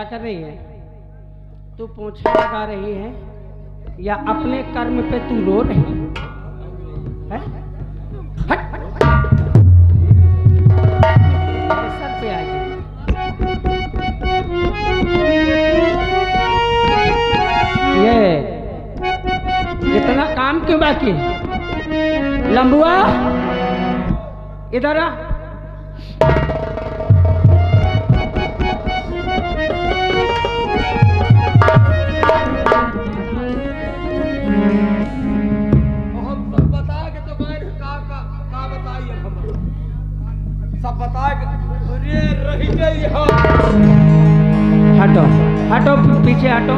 कर रही है? तू पोछा लगा रही है या अपने कर्म पे तू रो रही है? हट! मेरे सर पे आ गई। ये इतना काम क्यों बाकी है? लंबुआ इधर आ। सब बता के अरे रही गई। हटो हटो पीछे हटो।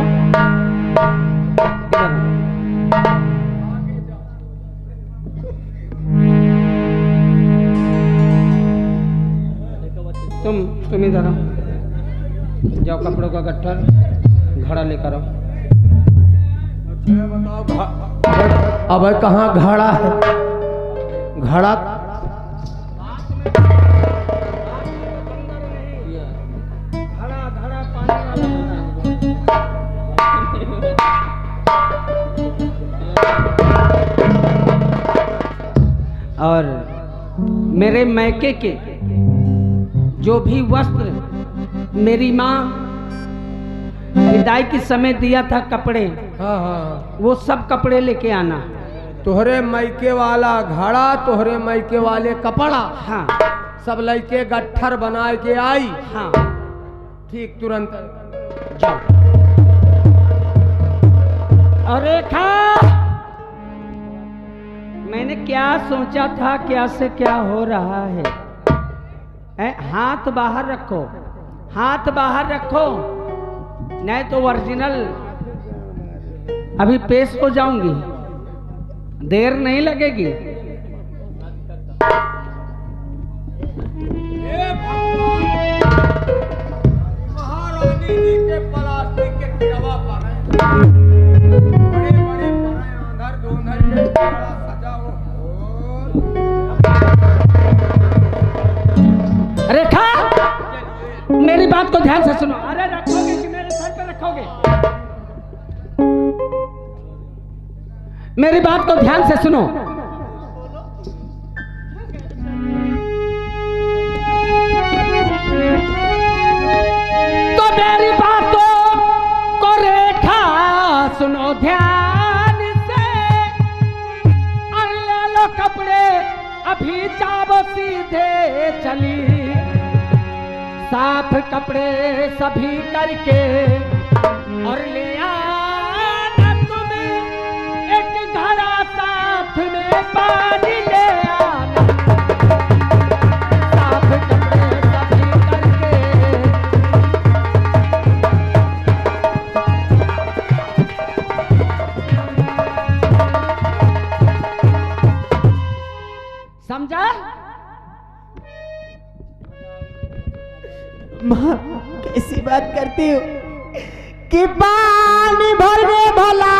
तुम इधर आओ। जाओ कपड़ों का गट्ठर घड़ा लेकर आओ। बताओ अब कहाँ घड़ा है? घड़ा और मेरे मैके के जो भी वस्त्र मेरी माँ विदाई के समय दिया था कपड़े, हाँ वो सब कपड़े लेके आना। तोहरे मैके वाला घड़ा, तोहरे मैके वाले कपड़ा, हाँ सब लइके गट्ठर बना के आई। हाँ ठीक तुरंत जाओ। और रेखा, मैंने क्या सोचा था, क्या से क्या हो रहा है? हाथ बाहर रखो, हाथ बाहर रखो, नहीं तो ओरिजिनल अभी पेश हो जाऊंगी, देर नहीं लगेगी। महारानी जी के प्लास्टिक के खिलवा पर बड़े बड़े अंदर दोनों के बड़ा सजा हो। रेखा, मेरी बात को ध्यान से सुनो। अरे रखोगे कि मेरे सर पे रखोगे? मेरी बात को ध्यान से सुनो। तो मेरी बातों को रेखा सुनो ध्यान से, और ले लो कपड़े अभी जाओ सीधे चली, साफ कपड़े सभी करके और ले आना तुम्हें एक घड़ा, साथ में पानी ले आना, साफ कपड़े सभी करके। समझा? माँ कैसी बात करती हो कि पानी भरने भला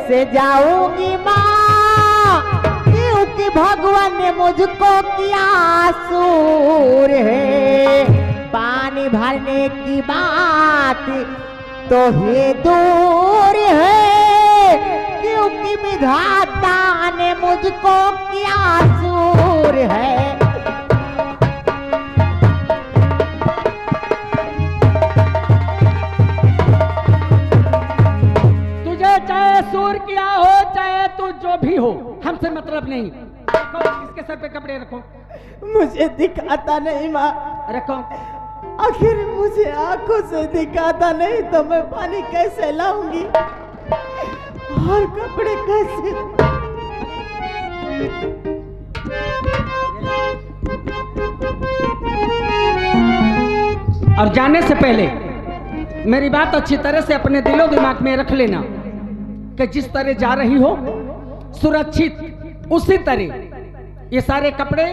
से जाऊंगी माँ, क्योंकि भगवान ने मुझको किया सूर है। पानी भरने की बात तो ही दूर है, क्योंकि विधाता ने मुझको किया सूर है। सूर किया हो चाहे तू जो भी हो, हमसे मतलब नहीं। रखो, इसके सर पे कपड़े रखो। मुझे दिखाता नहीं माँ। रखो। आखिर मुझे आंखों से दिखाता नहीं तो मैं पानी कैसे लाऊंगी और कपड़े कैसे? और जाने से पहले मेरी बात अच्छी तरह से अपने दिलो दिमाग में रख लेना कि जिस तरह जा रही हो सुरक्षित उसी तरह ये सारे कपड़े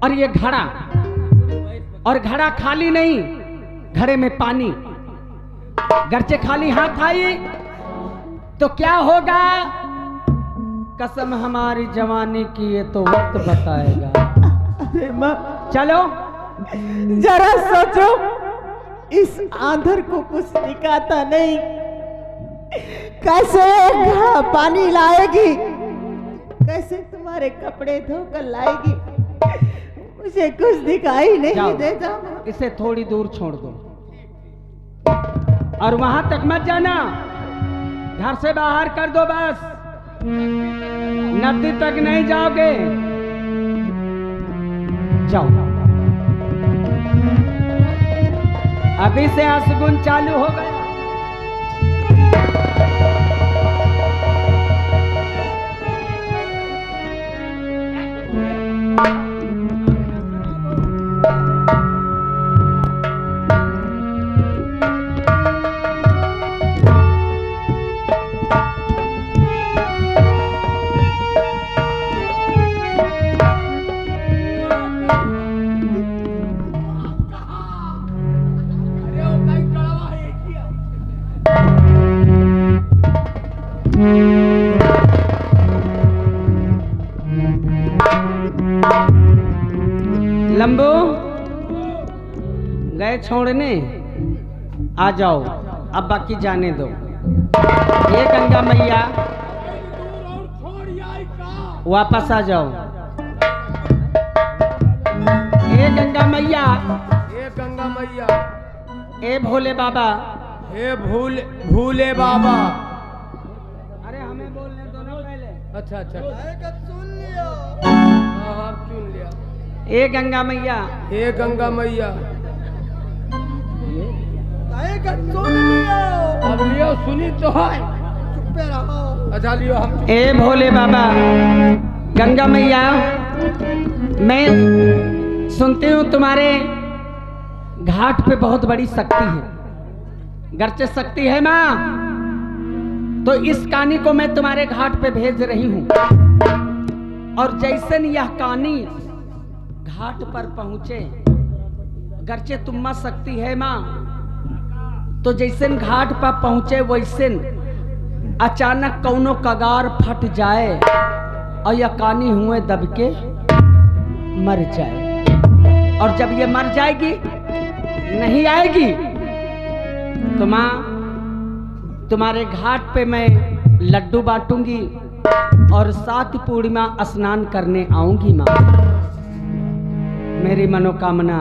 और ये घड़ा, और घड़ा खाली नहीं, घड़े में पानी। गर्चे खाली हाथ आई तो क्या होगा? कसम हमारी जवानी की ये तो वक्त बताएगा। अरे माँ चलो जरा सोचो, इस आंधर को कुछ दिखाता नहीं, कैसे पानी लाएगी, कैसे तुम्हारे कपड़े धोकर लाएगी, मुझे कुछ दिखाई नहीं देता। इसे थोड़ी दूर छोड़ दो और वहां तक मत जाना, घर से बाहर कर दो बस, नदी तक नहीं जाओगे। जाओ, अभी से असगुन चालू हो गया। लंबू गए छोड़ने, आ जाओ, अब बाकी जाने दो। ये गंगा मैया वापस आ जाओ। ये गंगा मैया, हे गंगा मैया, ए भोले बाबा, हे भूले बाबा। अरे हमें बोलने दो ना पहले। अच्छा अच्छा, सुन लिया। हाँ सुन लिया। ए गंगा मैया, हे गंगा मैया, सुन लियो। अब लियो, सुनी तो है, चुप्पे रहो। अच्छा लियो हम। ए भोले बाबा, गंगा मैया, मैं सुनती हूँ तुम्हारे घाट पे बहुत बड़ी शक्ति है, गर्चे शक्ति है माँ, तो इस कहानी को मैं तुम्हारे घाट पे भेज रही हूँ। और जैसे यह कहानी घाट पर पहुंचे, गर्चे तुम्मा शक्ति है माँ, तो जैसे घाट पर पहुंचे वैसे अचानक कौनो कगार फट जाए और यह कहानी हुए दबके मर जाए। और जब ये मर जाएगी, नहीं आएगी, तो माँ तुम्हारे घाट पे मैं लड्डू बांटूंगी और 7 पूर्णिमा स्नान करने आऊंगी माँ। मेरी मनोकामना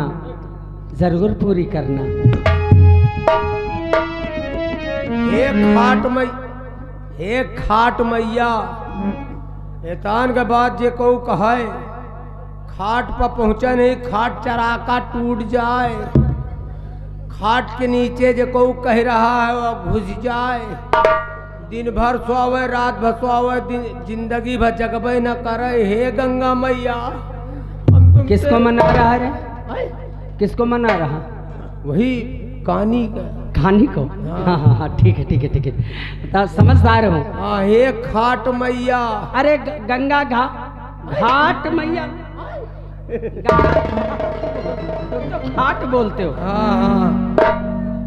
जरूर पूरी करना। हे खाट मैया, एतान के बाद जे को कहे खाट पर पहुँचे नहीं, खाट चराका टूट जाए, खाट के नीचे जे को कह रहा है वह घुस जाए, दिन भर सोवे रात भर सोवे, जिंदगी भर जगबे न करे। हे गंगा मैया, किसको मना रहा रे? किसको मना रहा? वही कहानी का, कहानी को? हाँ हाँ, ठीक है ठीक है ठीक है, तो समझदार हो। हाँ, हे खाट मैया। अरे गंगा घाट मैया, तुम तो घाट बोलते हो। हाँ हाँ,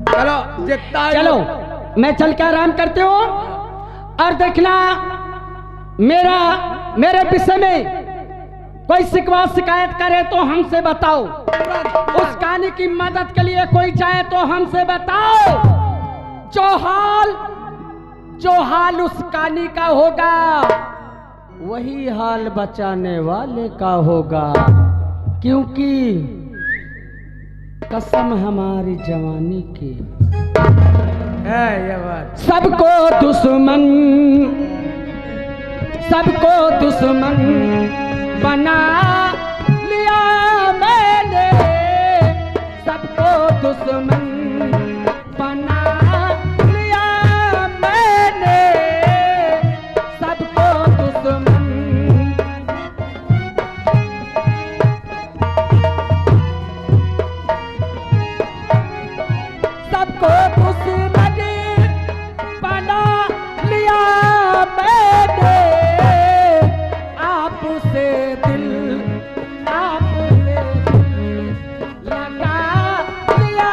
चलो देखता है। चलो मैं चल के आराम करते हो, और देखना मेरे विषय में कोई शिकवा शिकायत करे तो हमसे बताओ, उस कहानी की मदद के लिए कोई चाहे तो हमसे बताओ। जो हाल उस कहानी का होगा, वही हाल बचाने वाले का होगा, क्योंकि कसम हमारी जवानी की है ये बात। सबको दुश्मन बना लिया मैंने, सबको दुश्मन बना लिया मैंने, सबको दुश्मन। सबको दुश्मन बना लिया मैंने, आपसे दिल लगा लिया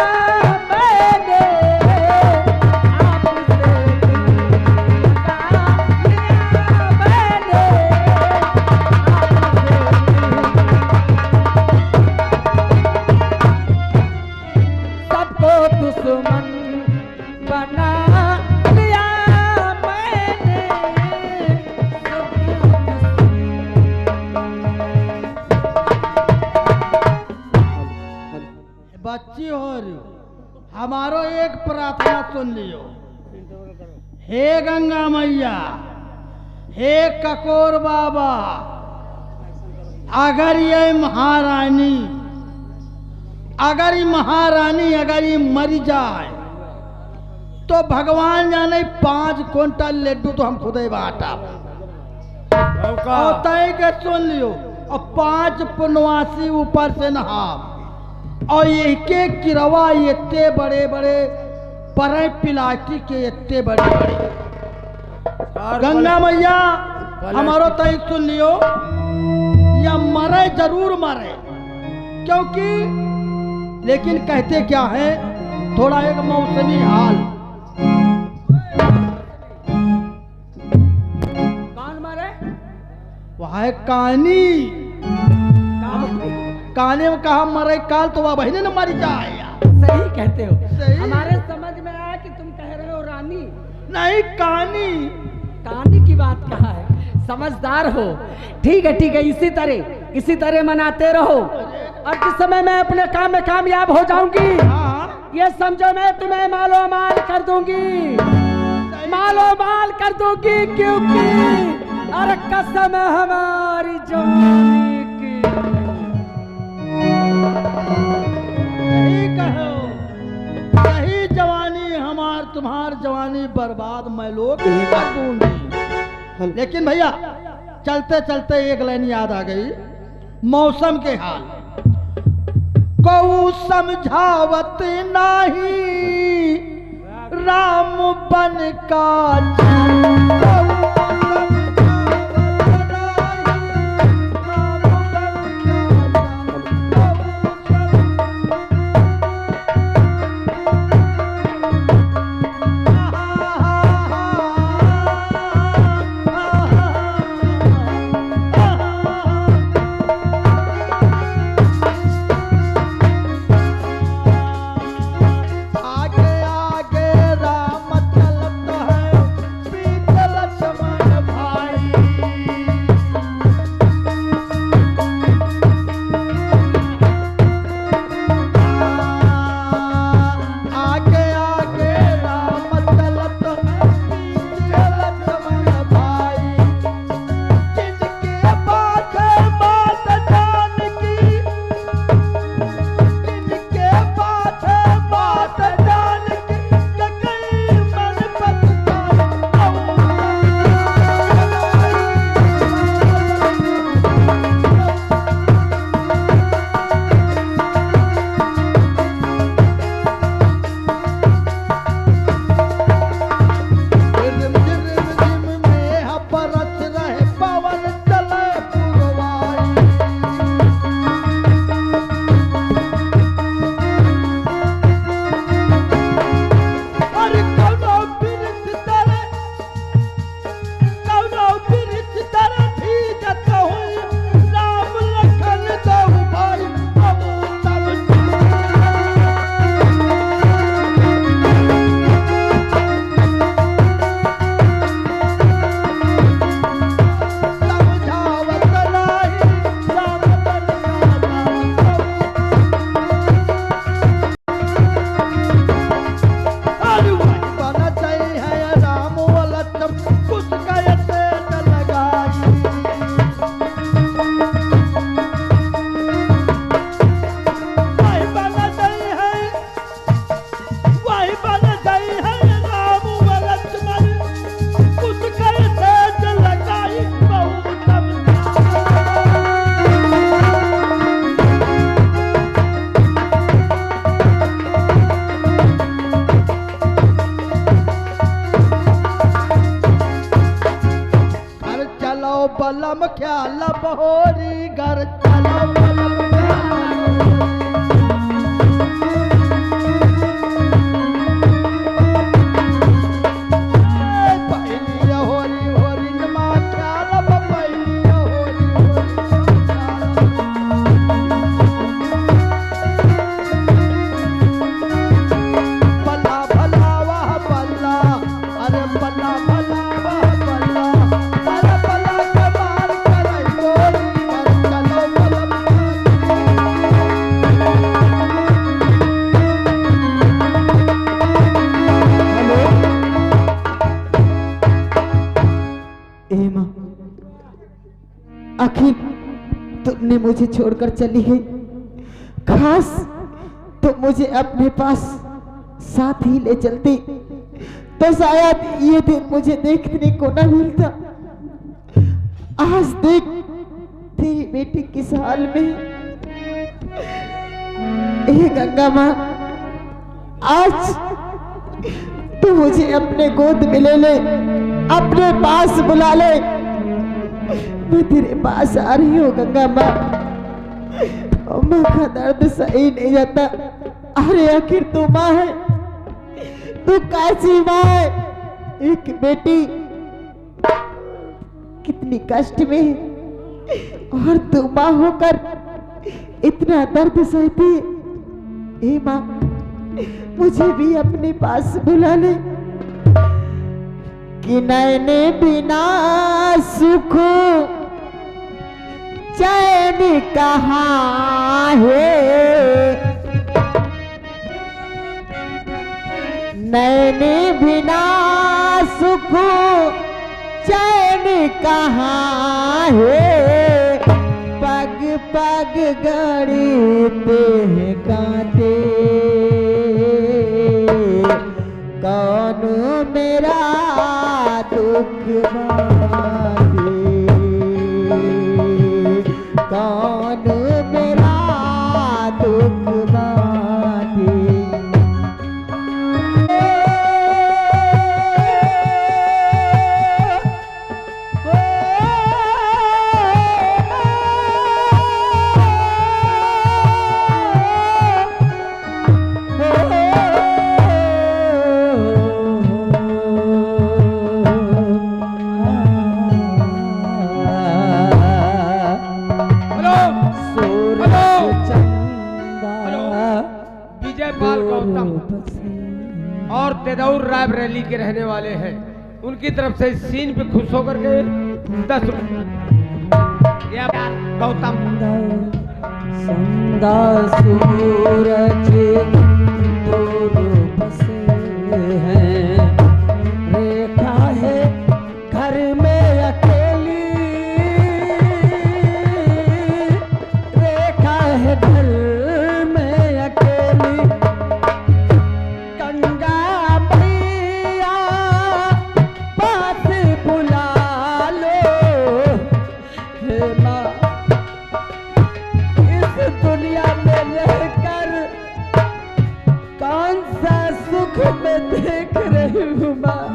हमारो एक प्रार्थना सुन लियो। हे गंगा मैया, हे ककोर बाबा, अगर ये महारानी अगर ये मर जाए तो भगवान जाने 5 क्विंटल लड्डू तो हम खुद ही बांटा। और तय के सुन लियो, और 5 पुनवासी ऊपर से नहा, और एक एक किरवा इतने बड़े बड़े परे प्लास्टिक के इतने बड़े बड़े। गंगा मैया हमारो तय सुन लियो, या मरे जरूर मरे, क्योंकि लेकिन कहते क्या है, थोड़ा एक मौसमी हाल। कौन मारे? वह है कानी। काने में कहा मरे काल, तो वह बहने न मर जाए। सही कहते हो। सही। हमारे समझ में आया कि तुम कह रहे हो रानी। नहीं, कानी। कहानी की बात कहा है, समझदार हो। ठीक है, इसी तरह मनाते रहो, और जिस समय मैं अपने काम में कामयाब हो जाऊंगी, हाँ, ये समझो मैं तुम्हें मालो माल कर दूंगी, क्योंकि अरे कसम है हमारी जवानी की। यही कहो, यही जवानी हमार तुम्हार जवानी बर्बाद मैं लोग ही कर दूंगी। लेकिन भैया चलते चलते एक लाइन याद आ गई, मौसम के हाल। को समझावत नाही राम बन का बलम ख्याल बहोरी घर चलो बलम चलो ए माँ, आखिर तुमने मुझे छोड़कर चली गई, खास तो मुझे अपने पास साथ ही ले चलती तो शायद ये दिन मुझे देखने को न मिलता। आज देख तेरी बेटी किस हाल में। ए गंगा माँ, आज तू मुझे अपने गोद में ले ले, अपने पास बुला ले। मैं तेरे पास आ रही हूँ गंगा माँ। माँ का दर्द सही नहीं जाता। अरे आखिर तू माँ है, तू कैसी माँ है? एक बेटी कितनी कष्ट में है और तू माँ होकर इतना दर्द सहती है। ए माँ, मुझे भी अपने पास बुला ले कि नैने बिना सुख चैन कहाँ है, नैने बिना सुख चैन कहाँ है, पग पग गड़ते हैं कांटे, कौन मेरा दुख बांधे, कौन मेरा दुख बांधे। और तेदौर रायबरेली के रहने वाले हैं, उनकी तरफ से इस सीन पे खुश होकर के 10 रुपये गौतम। संदा सूरज दूर बसे हैं, रेखा है घर में अकेली, रेखा है घर में अकेली, गंगा मैया पास बुला लो। हे माँ, इस दुनिया में रहकर कौन सा सुख मैं देख रही हूँ माँ।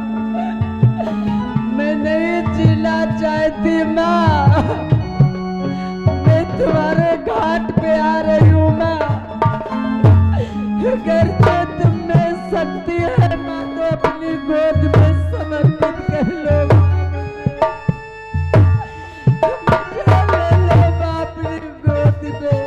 मैं नहीं जीना चाहती माँ, मैं तुम्हारे घाट पे आ रही हूँ माँ। अगर तुम में शक्ति है माँ तो अपनी गोद में समर्पित कर लो। मुझे ले लो माँ अपनी गोद में।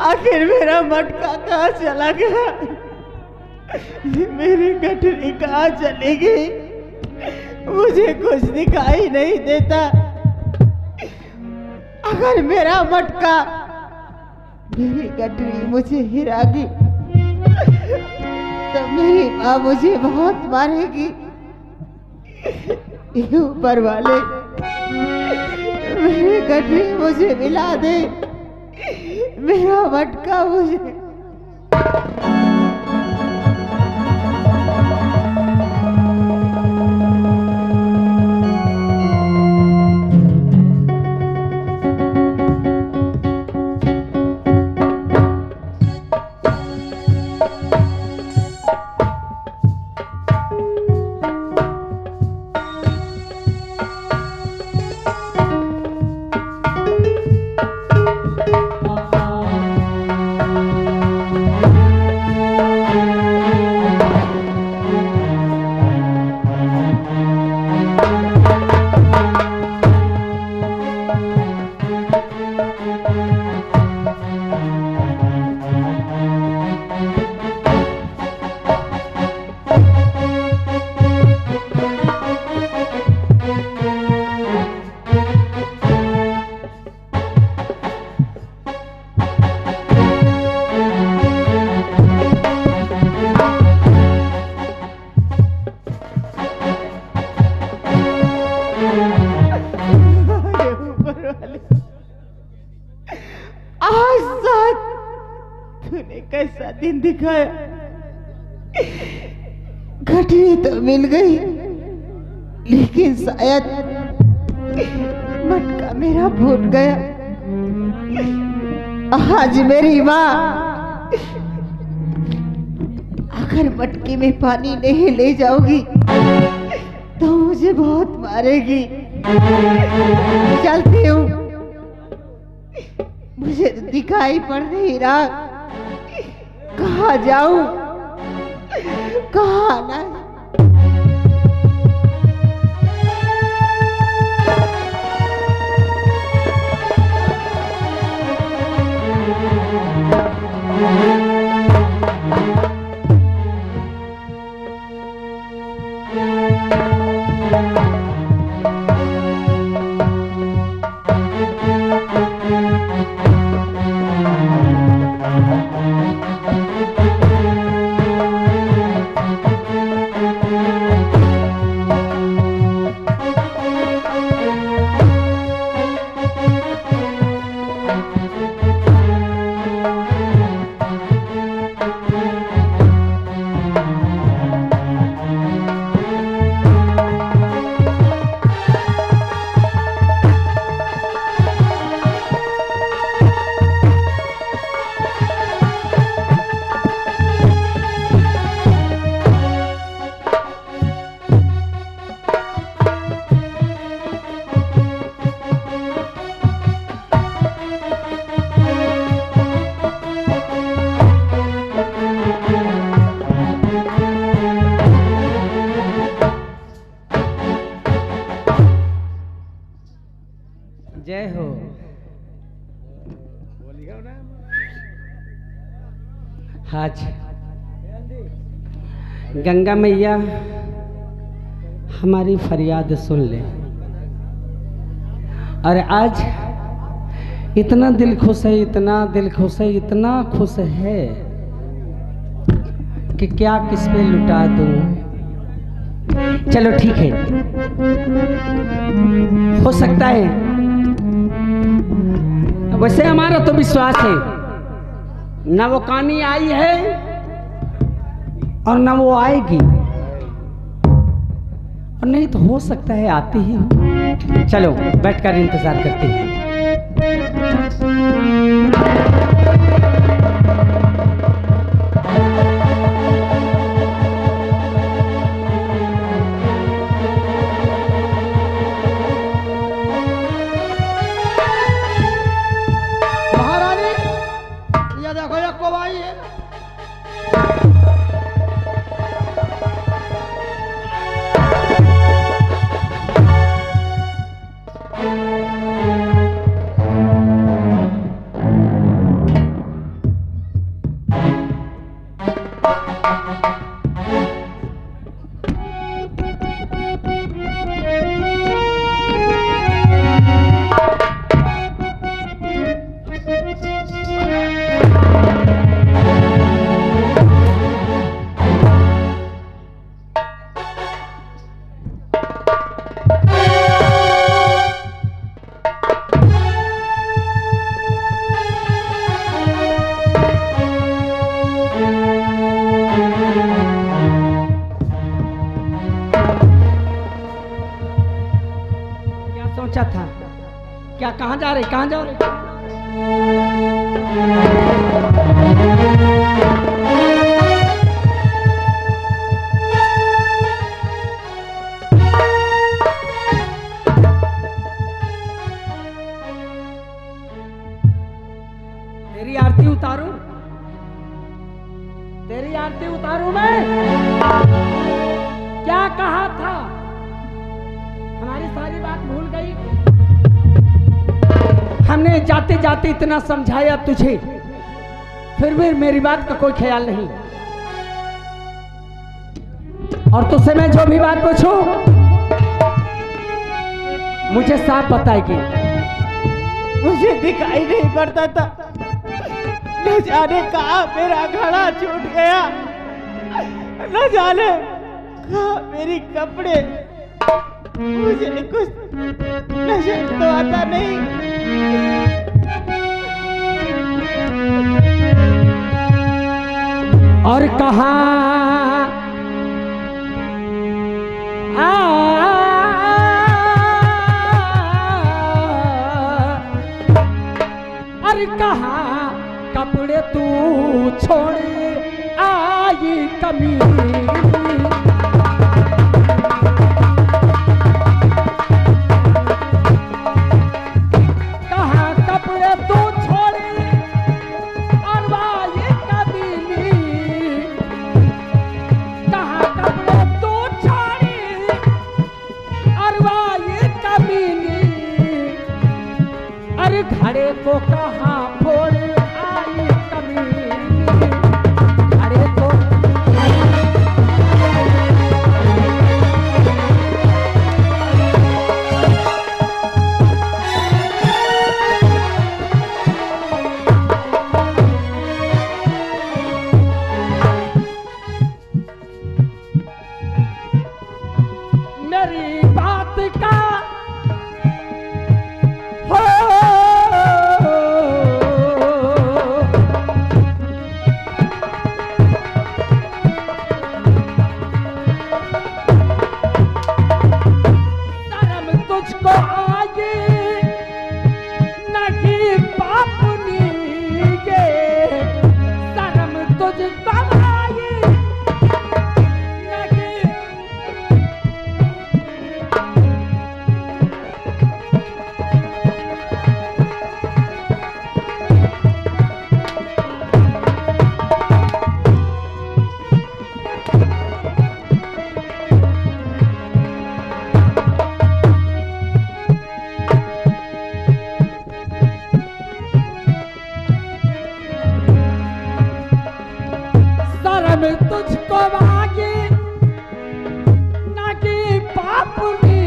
आखिर मेरा मटका कहाँ चला गया? मेरी गठरी कहाँ चली गई? मुझे कुछ दिखाई नहीं देता। अगर मेरा मटका, मेरी गठरी मुझे हिरागी तो मेरी माँ मुझे बहुत मारेगी। ये ऊपर वाले मेरी गठरी मुझे मिला दे, मेरा मटका मुझे। कैसा दिन दिखाया। घटनी तो मिल गई, लेकिन शायद मटका मेरा फूट गया। आज मेरी माँ अगर मटके में पानी नहीं ले जाओगी तो मुझे बहुत मारेगी। चलती हूँ, मुझे दिखाई पड़ नहीं रहा कहाँ जाऊं कहाँ ना। जय हो। आज गंगा मैया हमारी फरियाद सुन ले। और आज इतना दिल खुश है, इतना दिल खुश है, इतना खुश है कि क्या किस पे लुटा दूं। चलो ठीक है, हो सकता है। वैसे हमारा तो विश्वास है न वो कहानी आई है और न वो आएगी, और नहीं तो हो सकता है आती ही हो। चलो बैठकर इंतजार करते हैं। था क्या? कहाँ जा रहे, कहाँ जा रहे? तेरी आरती उतारूं, तेरी आरती उतारूं मैं? क्या कहा था? हमारी सारी बात भूल गई? हमने जाते जाते इतना समझाया तुझे, फिर भी मेरी बात का कोई ख्याल नहीं। और तुझसे मैं जो भी बात पूछूं मुझे साफ बताएगी। मुझे दिखाई नहीं पड़ता था, न जाने कहाँ मेरा घड़ा छूट गया, न जाने कहाँ मेरी कपड़े। मुझे कुछ नजर तो आता नहीं। और कहा अरे कहा कपड़े तू छोड़ आई कमी कहा कपड़े तू छोड़ और आई कमीनी कहा कपड़े तू छोड़ और आई कमीनी अरे घड़े को कहा फोड़ आई कमीनी घड़े को मेरी बात का हो शर्म तुझको आए नहीं पापनी गे शर्म तुझको आए नहीं शर्म तुझको आगे नागी पापनी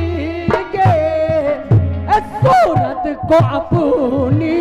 गे सूरत को अपनी